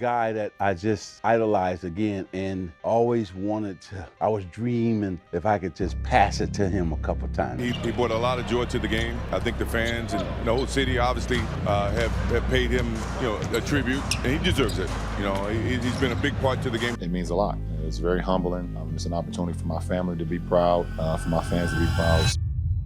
guy that I just idolized again and always wanted to. I was dreaming if I could just pass it to him a couple times. He brought a lot of joy to the game. I think the fans and the whole city obviously have paid him, a tribute, and he deserves it. He's been a big part to the game. It means a lot. It's very humbling. It's an opportunity for my family to be proud, for my fans to be proud.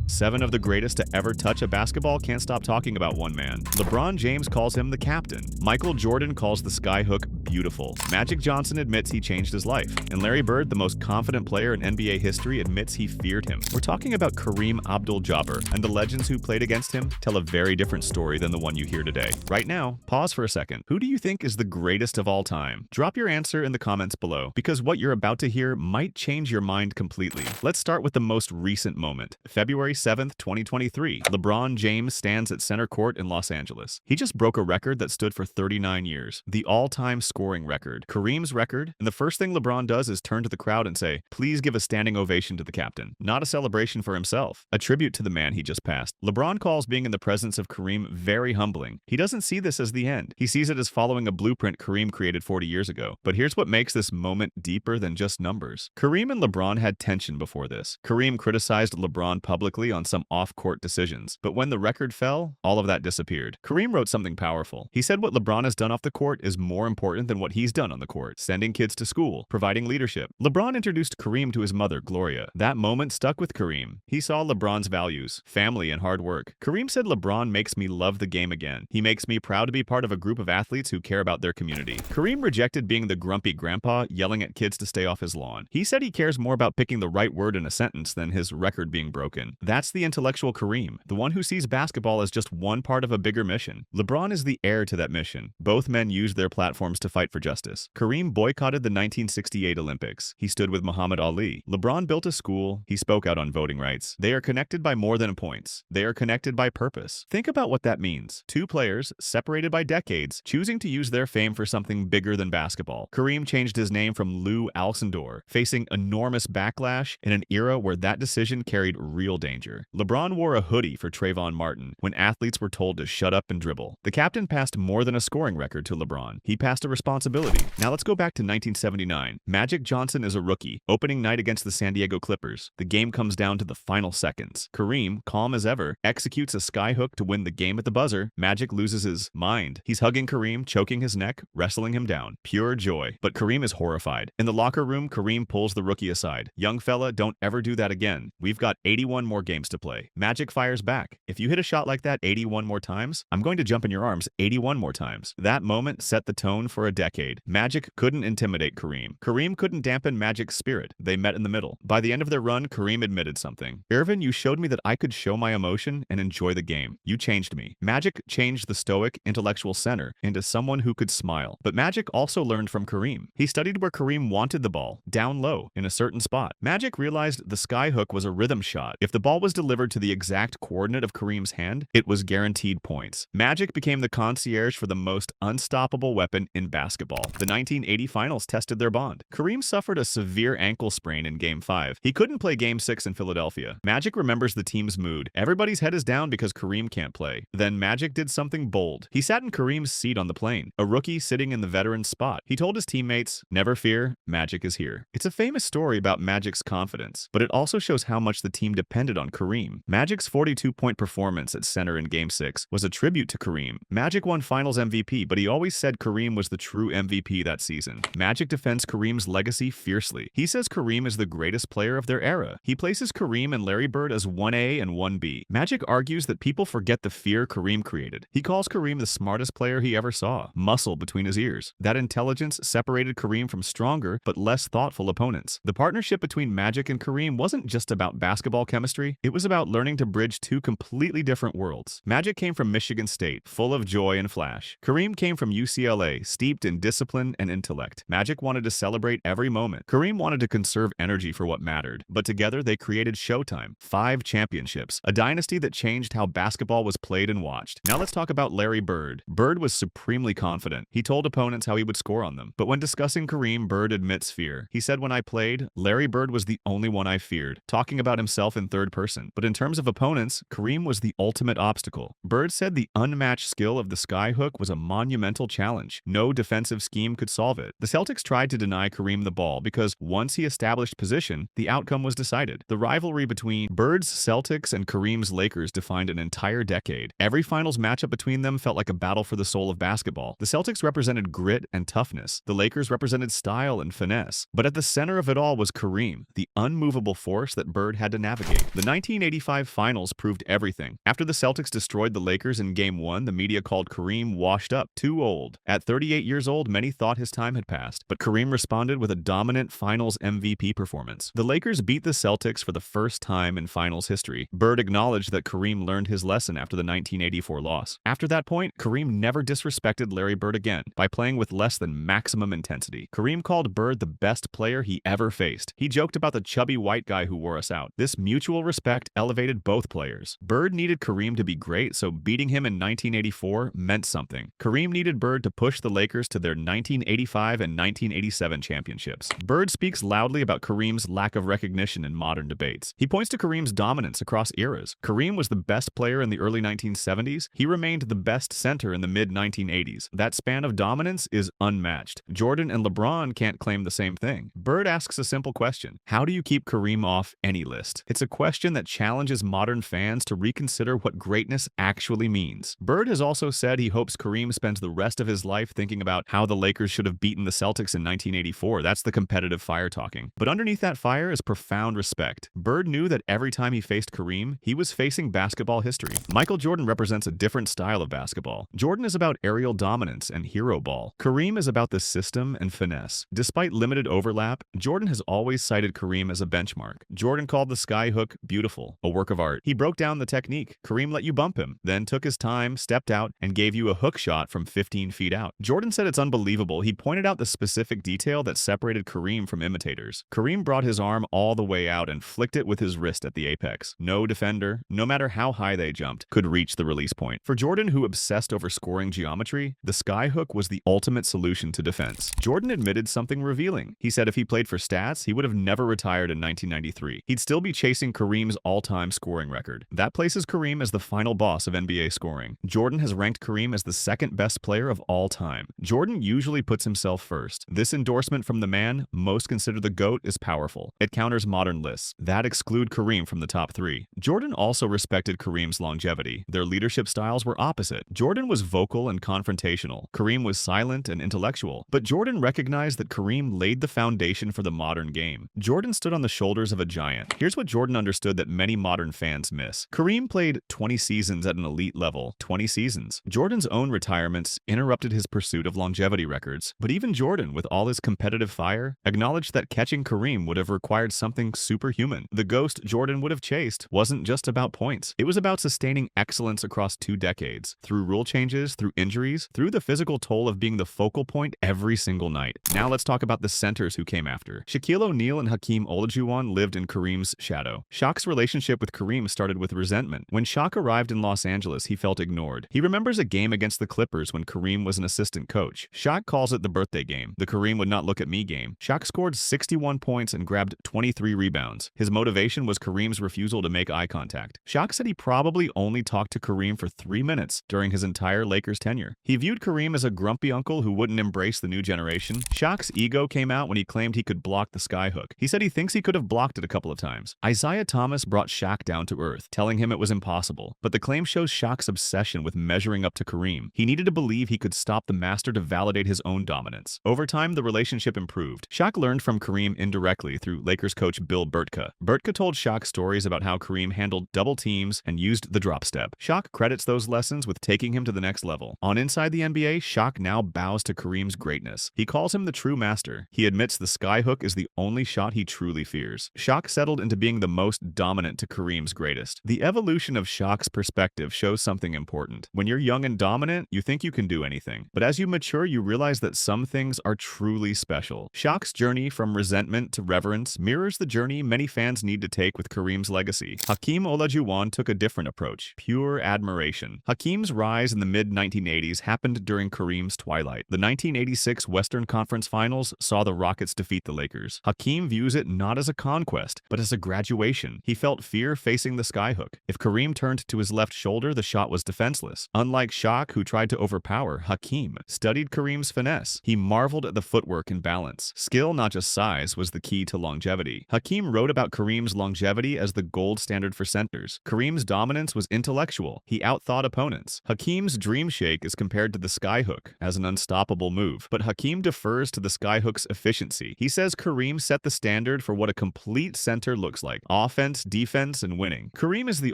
7 of the greatest to ever touch a basketball can't stop talking about one man. LeBron James calls him the captain. Michael Jordan calls the skyhook beautiful. Magic Johnson admits he changed his life. And Larry Bird, the most confident player in NBA history, admits he feared him. We're talking about Kareem Abdul-Jabbar, and the legends who played against him tell a very different story than the one you hear today. Right now, pause for a second. Who do you think is the greatest of all time? Drop your answer in the comments below, because what you're about to hear might change your mind completely. Let's start with the most recent moment. February 7th, 2023. LeBron James stands at center court in Los Angeles. He just broke a record that stood for 39 years, the all-time scoring record, Kareem's record, and the first thing LeBron does is turn to the crowd and say, "Please give a standing ovation to the captain." Not a celebration for himself, a tribute to the man he just passed. LeBron calls being in the presence of Kareem very humbling. He doesn't see this as the end. He sees it as following a blueprint Kareem created 40 years ago. But here's what makes this moment deeper than just numbers. Kareem and LeBron had tension before this. Kareem criticized LeBron publicly on some off-court decisions, but when the record fell, all of that disappeared. Kareem wrote something powerful. He said what LeBron has done off the court is more important than what he's done on the court, sending kids to school, providing leadership. LeBron introduced Kareem to his mother, Gloria. That moment stuck with Kareem. He saw LeBron's values, family, and hard work. Kareem said, "LeBron makes me love the game again. He makes me proud to be part of a group of athletes who care about their community." Kareem rejected being the grumpy grandpa yelling at kids to stay off his lawn. He said he cares more about picking the right word in a sentence than his record being broken. That's the intellectual Kareem, the one who sees basketball as just one part of a bigger mission. LeBron is the heir to that mission. Both men used their platforms to fight for justice. Kareem boycotted the 1968 Olympics. He stood with Muhammad Ali. LeBron built a school. He spoke out on voting rights. They are connected by more than points. They are connected by purpose. Think about what that means. Two players, separated by decades, choosing to use their fame for something bigger than basketball. Kareem changed his name from Lou Alcindor, facing enormous backlash in an era where that decision carried real danger. LeBron wore a hoodie for Trayvon Martin when athletes were told to shut up and dribble. The captain passed more than a scoring record to LeBron. He passed a responsibility. Now let's go back to 1979. Magic Johnson is a rookie. Opening night against the San Diego Clippers. The game comes down to the final seconds. Kareem, calm as ever, executes a skyhook to win the game at the buzzer. Magic loses his mind. He's hugging Kareem, choking his neck, wrestling him down. Pure joy. But Kareem is horrified. In the locker room, Kareem pulls the rookie aside. "Young fella, don't ever do that again. We've got 81 more games to play." Magic fires back. "If you hit a shot like that 81 more times, I'm going to jump in your arms 81 more times." That moment set the tone for a decade. Magic couldn't intimidate Kareem. Kareem couldn't dampen Magic's spirit. They met in the middle. By the end of their run, Kareem admitted something. "Irvin, you showed me that I could show my emotion and enjoy the game. You changed me." Magic changed the stoic, intellectual center into someone who could smile. But Magic also learned from Kareem. He studied where Kareem wanted the ball, down low, in a certain spot. Magic realized the skyhook was a rhythm shot. If the ball was delivered to the exact coordinate of Kareem's hand, it was guaranteed points. Magic became the concierge for the most unstoppable weapon in basketball. The 1980 finals tested their bond. Kareem suffered a severe ankle sprain in Game 5. He couldn't play Game 6 in Philadelphia. Magic remembers the team's mood. Everybody's head is down because Kareem can't play. Then Magic did something bold. He sat in Kareem's seat on the plane, a rookie sitting in the veteran's spot. He told his teammates, "Never fear, Magic is here." It's a famous story about Magic's confidence, but it also shows how much the team depended on Kareem. Magic's 42-point performance at center in Game 6 was a tribute to Kareem. Magic won Finals MVP, but he always said Kareem was the true MVP that season. Magic defends Kareem's legacy fiercely. He says Kareem is the greatest player of their era. He places Kareem and Larry Bird as 1A and 1B. Magic argues that people forget the fear Kareem created. He calls Kareem the smartest player he ever saw, muscle between his ears. That intelligence separated Kareem from stronger but less thoughtful opponents. The partnership between Magic and Kareem wasn't just about basketball chemistry, it was about learning to bridge two completely different worlds. Magic came from Michigan State, full of joy and flash. Kareem came from UCLA, steeped in discipline and intellect. Magic wanted to celebrate every moment. Kareem wanted to conserve energy for what mattered. But together they created Showtime, 5 championships, a dynasty that changed how basketball was played and watched. Now let's talk about Larry Bird. Bird was supremely confident. He told opponents how he would score on them. But when discussing Kareem, Bird admits fear. He said, "When I played, Larry Bird was the only one I feared." Talking about himself in third person person. But in terms of opponents, Kareem was the ultimate obstacle. Bird said the unmatched skill of the skyhook was a monumental challenge. No defensive scheme could solve it. The Celtics tried to deny Kareem the ball because once he established position, the outcome was decided. The rivalry between Bird's Celtics and Kareem's Lakers defined an entire decade. Every finals matchup between them felt like a battle for the soul of basketball. The Celtics represented grit and toughness. The Lakers represented style and finesse. But at the center of it all was Kareem, the unmovable force that Bird had to navigate. The 1985 finals proved everything. After the Celtics destroyed the Lakers in Game 1, the media called Kareem washed up, too old. At 38 years old, many thought his time had passed. But Kareem responded with a dominant finals MVP performance. The Lakers beat the Celtics for the first time in finals history. Bird acknowledged that Kareem learned his lesson after the 1984 loss. After that point, Kareem never disrespected Larry Bird again by playing with less than maximum intensity. Kareem called Bird the best player he ever faced. He joked about the chubby white guy who wore us out. This mutual respect elevated both players. Bird needed Kareem to be great, so beating him in 1984 meant something. Kareem needed Bird to push the Lakers to their 1985 and 1987 championships. Bird speaks loudly about Kareem's lack of recognition in modern debates. He points to Kareem's dominance across eras. Kareem was the best player in the early 1970s. He remained the best center in the mid-1980s. That span of dominance is unmatched. Jordan and LeBron can't claim the same thing. Bird asks a simple question. How do you keep Kareem off any list? It's a question that challenges modern fans to reconsider what greatness actually means. Bird has also said he hopes Kareem spends the rest of his life thinking about how the Lakers should have beaten the Celtics in 1984. That's the competitive fire talking. But underneath that fire is profound respect. Bird knew that every time he faced Kareem, he was facing basketball history. Michael Jordan represents a different style of basketball. Jordan is about aerial dominance and hero ball. Kareem is about the system and finesse. Despite limited overlap, Jordan has always cited Kareem as a benchmark. Jordan called the skyhook beautiful, a work of art. He broke down the technique. Kareem let you bump him, then took his time, stepped out, and gave you a hook shot from 15 feet out. Jordan said it's unbelievable. He pointed out the specific detail that separated Kareem from imitators. Kareem brought his arm all the way out and flicked it with his wrist at the apex. No defender, no matter how high they jumped, could reach the release point. For Jordan, who obsessed over scoring geometry, the skyhook was the ultimate solution to defense. Jordan admitted something revealing. He said if he played for stats, he would have never retired in 1993. He'd still be chasing Kareem's all-time scoring record. That places Kareem as the final boss of NBA scoring. Jordan has ranked Kareem as the second best player of all time. Jordan usually puts himself first. This endorsement from the man most consider the GOAT is powerful. It counters modern lists that exclude Kareem from the top three. Jordan also respected Kareem's longevity. Their leadership styles were opposite. Jordan was vocal and confrontational. Kareem was silent and intellectual. But Jordan recognized that Kareem laid the foundation for the modern game. Jordan stood on the shoulders of a giant. Here's what Jordan understood that many modern fans miss. Kareem played 20 seasons at an elite level. 20 seasons. Jordan's own retirements interrupted his pursuit of longevity records. But even Jordan, with all his competitive fire, acknowledged that catching Kareem would have required something superhuman. The ghost Jordan would have chased wasn't just about points. It was about sustaining excellence across 2 decades, through rule changes, through injuries, through the physical toll of being the focal point every single night. Now let's talk about the centers who came after. Shaquille O'Neal and Hakeem Olajuwon lived in Kareem's shadow. Shaq's relationship with Kareem started with resentment. When Shaq arrived in Los Angeles, he felt ignored. He remembers a game against the Clippers when Kareem was an assistant coach. Shaq calls it the birthday game, the Kareem would not look at me game. Shaq scored 61 points and grabbed 23 rebounds. His motivation was Kareem's refusal to make eye contact. Shaq said he probably only talked to Kareem for 3 minutes during his entire Lakers tenure. He viewed Kareem as a grumpy uncle who wouldn't embrace the new generation. Shaq's ego came out when he claimed he could block the skyhook. He said he thinks he could have blocked it a couple of times. Isaiah Thomas brought Shaq down to earth, telling him it was impossible. But the claim shows Shaq's obsession with measuring up to Kareem. He needed to believe he could stop the master to validate his own dominance. Over time, the relationship improved. Shaq learned from Kareem indirectly through Lakers coach Bill Burtka. Burtka told Shaq stories about how Kareem handled double teams and used the drop step. Shaq credits those lessons with taking him to the next level. On Inside the NBA, Shaq now bows to Kareem's greatness. He calls him the true master. He admits the skyhook is the only shot he truly fears. Shaq settled into being the most dominant to Kareem's greatest. The evolution of Shaq's perspective shows something important. When you're young and dominant, you think you can do anything. But as you mature, you realize that some things are truly special. Shaq's journey from resentment to reverence mirrors the journey many fans need to take with Kareem's legacy. Hakeem Olajuwon took a different approach, pure admiration. Hakeem's rise in the mid-1980s happened during Kareem's twilight. The 1986 Western Conference Finals saw the Rockets defeat the Lakers. Hakeem views it not as a conquest, but as a graduation. He He felt fear facing the skyhook. If Kareem turned to his left shoulder, the shot was defenseless. Unlike Shaq, who tried to overpower, Hakeem studied Kareem's finesse. He marveled at the footwork and balance. Skill, not just size, was the key to longevity. Hakeem wrote about Kareem's longevity as the gold standard for centers. Kareem's dominance was intellectual. He outthought opponents. Hakeem's dream shake is compared to the skyhook as an unstoppable move, but Hakeem defers to the skyhook's efficiency. He says Kareem set the standard for what a complete center looks like: offense, defense, and winning. Kareem is the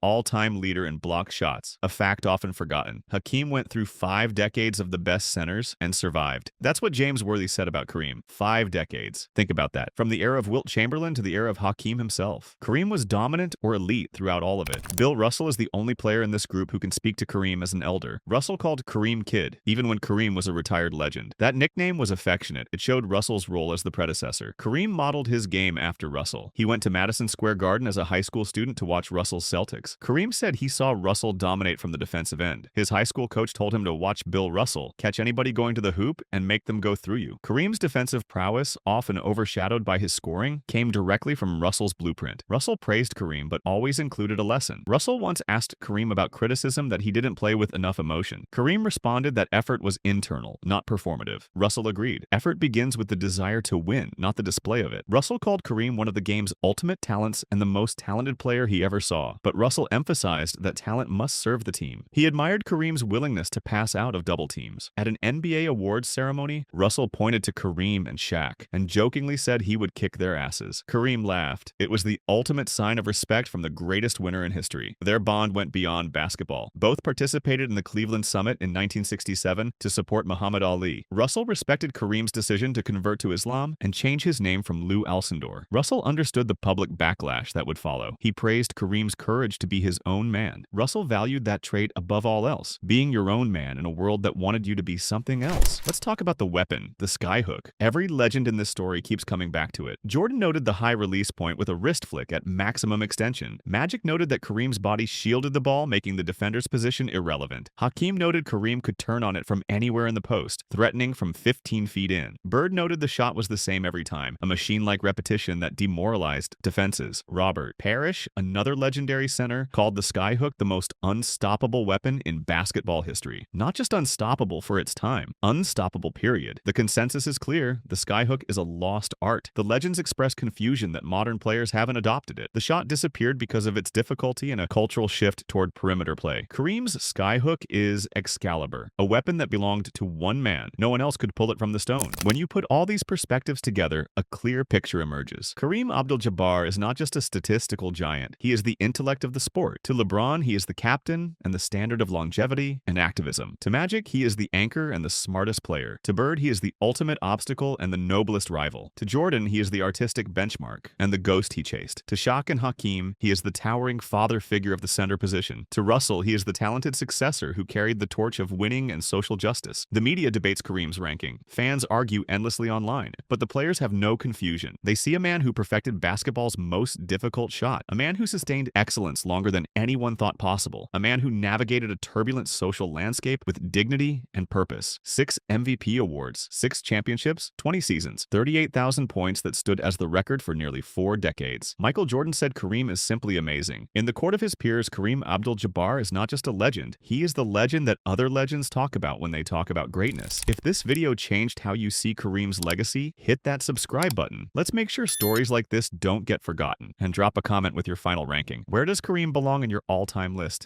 all-time leader in block shots, a fact often forgotten. Hakeem went through 5 decades of the best centers and survived. That's what James Worthy said about Kareem. 5 decades. Think about that. From the era of Wilt Chamberlain to the era of Hakeem himself. Kareem was dominant or elite throughout all of it. Bill Russell is the only player in this group who can speak to Kareem as an elder. Russell called Kareem Kid, even when Kareem was a retired legend. That nickname was affectionate. It showed Russell's role as the predecessor. Kareem modeled his game after Russell. He went to Madison Square Garden as a high school student to watch Russell's Celtics. Kareem said he saw Russell dominate from the defensive end. His high school coach told him to watch Bill Russell, catch anybody going to the hoop, and make them go through you. Kareem's defensive prowess, often overshadowed by his scoring, came directly from Russell's blueprint. Russell praised Kareem, but always included a lesson. Russell once asked Kareem about criticism that he didn't play with enough emotion. Kareem responded that effort was internal, not performative. Russell agreed. Effort begins with the desire to win, not the display of it. Russell called Kareem one of the game's ultimate talents and the most talented player he ever saw, but Russell emphasized that talent must serve the team. He admired Kareem's willingness to pass out of double teams. At an NBA awards ceremony, Russell pointed to Kareem and Shaq and jokingly said he would kick their asses. Kareem laughed. It was the ultimate sign of respect from the greatest winner in history. Their bond went beyond basketball. Both participated in the Cleveland Summit in 1967 to support Muhammad Ali. Russell respected Kareem's decision to convert to Islam and change his name from Lou Alcindor. Russell understood the public backlash that would follow. He praised Kareem's courage to be his own man. Russell valued that trait above all else, being your own man in a world that wanted you to be something else. Let's talk about the weapon, the skyhook. Every legend in this story keeps coming back to it. Jordan noted the high release point with a wrist flick at maximum extension. Magic noted that Kareem's body shielded the ball, making the defender's position irrelevant. Hakeem noted Kareem could turn on it from anywhere in the post, threatening from 15 feet in. Bird noted the shot was the same every time, a machine-like repetition that demoralized defenses. Robert Parrish, another legendary center, called the skyhook the most unstoppable weapon in basketball history. Not just unstoppable for its time, unstoppable period. The consensus is clear: the skyhook is a lost art. The legends express confusion that modern players haven't adopted it. The shot disappeared because of its difficulty and a cultural shift toward perimeter play. Kareem's skyhook is Excalibur, a weapon that belonged to one man. No one else could pull it from the stone. When you put all these perspectives together, a clear picture emerges. Kareem Abdul-Jabbar is not just a statistical giant. He is the intellect of the sport. To LeBron, he is the captain and the standard of longevity and activism. To Magic, he is the anchor and the smartest player. To Bird, he is the ultimate obstacle and the noblest rival. To Jordan, he is the artistic benchmark and the ghost he chased. To Shaq and Hakeem, he is the towering father figure of the center position. To Russell, he is the talented successor who carried the torch of winning and social justice. The media debates Kareem's ranking. Fans argue endlessly online, but the players have no confusion. They see a man who perfected basketball's most difficult shot, a man who sustained excellence longer than anyone thought possible, a man who navigated a turbulent social landscape with dignity and purpose. 6 MVP awards, 6 championships, 20 seasons, 38,000 points that stood as the record for nearly 4 decades. Michael Jordan said Kareem is simply amazing. In the court of his peers, Kareem Abdul-Jabbar is not just a legend. He is the legend that other legends talk about when they talk about greatness. If this video changed how you see Kareem's legacy, hit that subscribe button. Let's make sure stories like this don't get forgotten. And drop a comment with your final ranking. Where does Kareem belong in your all-time list?